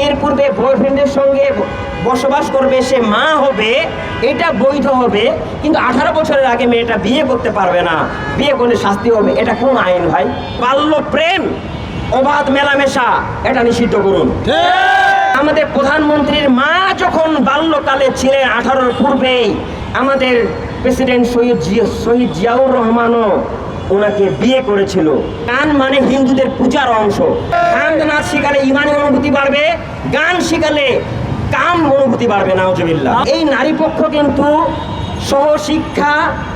বিয়ের পূর্বে বয়ফ্রেন্ডের সঙ্গে বসবাস করবে, সে মা হবে, এটা বৈধ হবে, কিন্তু 18 বছরের আগে মেয়েটা বিয়ে করতে পারবে না, বিয়ে করলে শাস্তি হবে। এটা কোন আইন ভাই? বাল্য প্রেম, অবাধ মেলামেশা, এটা নিষিদ্ধ করুন। আমাদের প্রধানমন্ত্রীর মা যখন বাল্যকালে ছিলেন 18-র পূর্বেই, আমাদের প্রেসিডেন্ট শহীদ জিয়াউর রহমানও ওনাকে বিয়ে করেছিল। গান মানে হিন্দুদের পূজার অংশ। গান নাচ শিখালে ইমানি অনুভূতি বাড়বে, গান শিখালে কাম অনুভূতি বাড়বে। নাউজুবিল্লাহ। এই নারী পক্ষ কিন্তু সহশিক্ষা,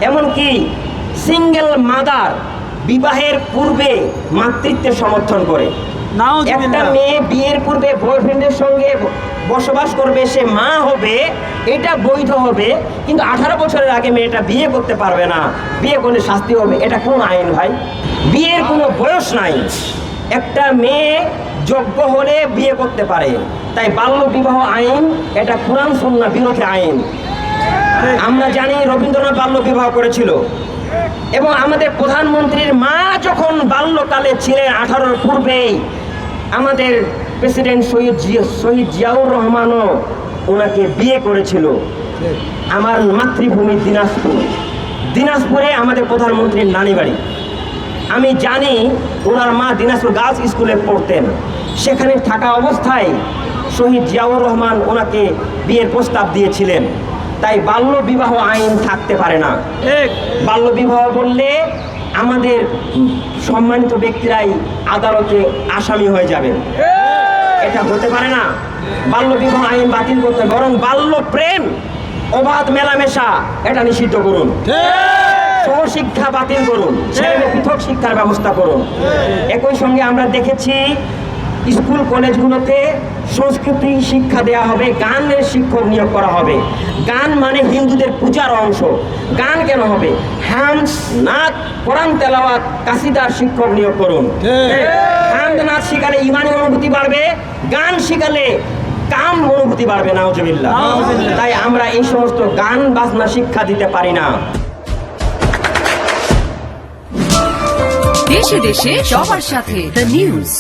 এমনকি সিঙ্গেল মাদার, বিবাহের পূর্বে মাতৃত্বের সমর্থন করে। একটা মেয়ে বিয়ের পূর্বে বয়ফ্রেন্ডের সঙ্গে বসবাস করবে, সে মা হবে, এটা বৈধ হবে, কিন্তু 18 বছরের আগে মেয়েটা বিয়ে করতে পারবে না, বিয়ে করলে শাস্তি হবে। এটা কোন আইন ভাই? বিয়ের কোনো বয়স নাই, একটা মেয়ে যোগ্য হলে বিয়ে করতে পারে। তাই বাল্য বিবাহ আইন এটা কোরআন সুন্নাহ বিরোধী আইন। আমরা জানি রবীন্দ্রনাথ বাল্য বিবাহ করেছিল, এবং আমাদের প্রধানমন্ত্রীর মা যখন বাল্যকালে ছিলেন 18-র পূর্বেই, আমাদের প্রেসিডেন্ট শহীদ জিয়াউর রহমানও ওনাকে বিয়ে করেছিল। আমার মাতৃভূমি দিনাজপুরে আমাদের প্রধানমন্ত্রীর নানি বাড়ি। আমি জানি ওনার মা দিনাজপুর গার্লস স্কুলে পড়তেন। সেখানে থাকা অবস্থায় শহীদ জিয়াউর রহমান ওনাকে বিয়ের প্রস্তাব দিয়েছিলেন। তাই বাল্য বিবাহ আইন থাকতে পারে না। বাল্য বিবাহ বললে আমাদের সম্মানিত ব্যক্তিরাই আদালতে আসামি হয়ে যাবেন, এটা হতে পারে না। বাল্য বিবাহ আইন বাতিল করতে, বরং বাল্য প্রেম, অবাধ মেলামেশা, এটা নিষিদ্ধ করুন। সহশিক্ষা বাতিল করুন, ছেলে পৃথক শিক্ষার ব্যবস্থা করুন। একই সঙ্গে আমরা দেখেছি স্কুল কলেজগুলোতে সংস্কৃতি শিক্ষা দেওয়া হবে, গানের শিক্ষক নিয়োগ করা হবে। গান মানে হিন্দুদের পূজার অংশ, গান কেন হবে? হামস, নাচ, কোরআন তেলাওয়াত, কাসিদার শিক্ষক নিয়োগ করুন। হামদ নাচ শিখালে ইমানি অনুভূতি বাড়বে, গান শিখালে কাম অনুভূতি বাড়বে। নাউজুবিল্লাহ। তাই আমরা এই সমস্ত গান বাজনা শিক্ষা দিতে পারি না। দেশে দেশে সবার সাথে দ্য নিউজ।